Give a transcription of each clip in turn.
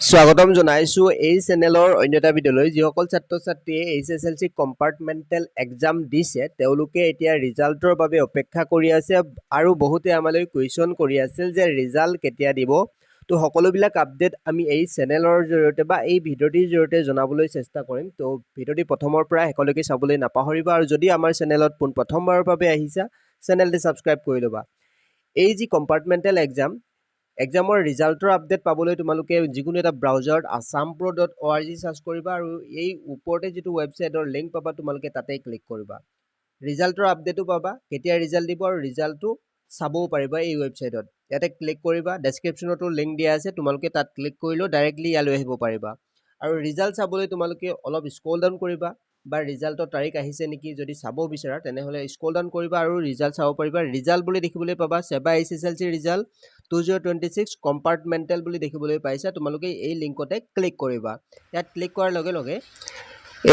স্বাগতম জনাইছো এই চেনেলৰ অন্য এটা ভিডিঅ'লৈ যিসকল ছাত্ৰ ছাত্ৰীয়ে HSLC কম্পাৰ্টমেণ্টেল এক্সাম দিছে তেওঁলোকে এতিয়া ৰিজাল্টৰ বাবে অপেক্ষা কৰি আছে আৰু বহুতে আমালৈ কুৱেশ্যন কৰি আছিল যে ৰিজাল্ট কেতিয়া দিব তো সকলোবিলাক আপডেট আমি এই চেনেলৰ জৰিয়তে বা এই ভিডিঅ'টিৰ জৰিয়তে জনাবলৈ চেষ্টা কৰিম তো ভিডিঅ'টি প্ৰথমৰ পৰা শেষলৈকে চাবলৈ নাপাহৰিবা আৰু যদি আমাৰ চেনেলত প্ৰথমবাৰৰ বাবে আহিছা চেনেলটি ছাবস্ক্ৰাইব কৰি ল'বা এই যি কম্পাৰ্টমেণ্টেল এক্সামৰ ৰিজাল্টৰ আপডেট পাবলৈ তোমালোকে যিকোনো এটা ব্ৰাউজাৰত assampro.org সাৰ্চ কৰিবা আৰু এই ওপৰতে যিটো ৱেবছাইটৰ লিংক পাবা তোমালোকে তাতে ক্লিক কৰিবা ৰিজাল্টৰ আপডেটো পাবা কেতিয়া ৰিজাল্ট দিব আৰু ৰিজাল্টটো চাবও পাৰিবা এই ৱেবছাইটত ইয়াতে ক্লিক কৰিবা ডেছক্ৰিপশ্যনতো লিংক দিয়া আছে তোমালোকে তাত ক্লিক কৰিলেও ডাইৰেক্টলি ইয়ালৈ আহিব পাৰিবা আৰু ৰিজাল্ট চাবলৈ তোমালোকে অলপ স্ক্ৰল ডাউন কৰিবা বা ৰিজাল্টৰ তাৰিখ আহিছে নেকি যদি চাব বিচাৰা তেনেহ'লে স্ক্ৰল ডাউন কৰিবা আৰু ৰিজাল্ট চাব পাৰিবা ৰিজাল্ট বুলি দেখিবলৈ পাবা সেবা HSLC ৰিজাল্ট 2026 কম্পাৰ্টমেণ্টেল বুলি দেখিবলৈ পাইছা তোমালোকে এই লিংকতে ক্লিক কৰিবা ইয়াত ক্লিক কৰাৰ লগে লগে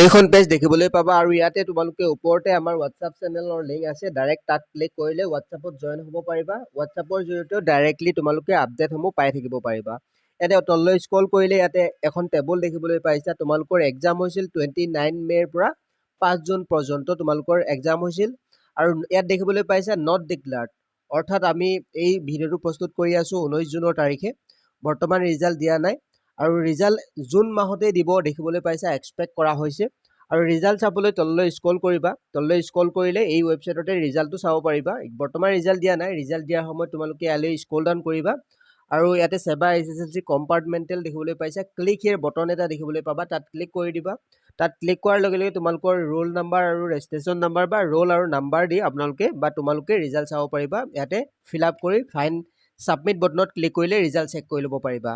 এইখন পেজ দেখিবলৈ পাবা আৰু ইয়াতে তোমালোকে ওপৰতে আমাৰ WhatsApp চেনেলৰ লিংক আছে ডাইৰেক্ট তাত ক্লিক কৰিলে WhatsAppত জয়েন হ'ব পাৰিবা WhatsAppৰ জৰিয়তে ডাইৰেক্টলি তোমালোকে আপডেটসমূহ পাই থাকিব পাৰিবা ইয়াতে তললৈ স্ক্ৰল কৰিলে ইয়াতে এখন টেবুল দেখিবলৈ পাইছা তোমালোকৰ এক্সাম হৈছিল 29 মেৰ পৰা 5 জুন পৰ্যন্ত তোমালোকৰ এক্সাম হৈছিল আৰু ইয়াত দেখিবলৈ পাইছা নট ডিক্লেয়াৰ্ড অৰ্থাৎ আমি এই ভিডিঅ'টো প্ৰস্তুত কৰি আছো 19 জুনৰ তাৰিখে বৰ্তমান ৰিজাল্ট দিয়া নাই আৰু ৰিজাল্ট জুন মাহতে দিব দেখিবলৈ পাইছা এক্সপেক্ট কৰা হৈছে আৰু ৰিজাল্ট চাবলৈ তললৈ স্ক্ৰল কৰিবা তললৈ স্ক্ৰল কৰিলে এই ৱেবছাইটতে ৰিজাল্টটো চাব পাৰিবা বৰ্তমান ৰিজাল্ট দিয়া নাই ৰিজাল্ট দিয়াৰ সময়ত তোমালোকে ইয়ালৈ স্ক্ৰল ডাউন কৰিবা আৰু ইয়াতে সেবা HSLC কম্পাৰ্টমেণ্টেল দেখিবলৈ পাইছা ক্লিক হিয়াৰ বটন এটা দেখিবলৈ পাবা তাত ক্লিক কৰি দিবা তাত ক্লিক কৰাৰ লগে লগে তোমালোকৰ ৰোল নাম্বাৰ আৰু ৰেজিষ্ট্ৰেশ্যন নাম্বাৰ বা ৰোল আৰু নাম্বাৰ দি তোমালোকে ৰিজাল্ট চাব পাৰিবা ইয়াতে ফিল আপ কৰি ফাইন সাবমিট বটনত ক্লিক কৰিলে ৰিজাল্ট চেক কৰি ল'ব পাৰিবা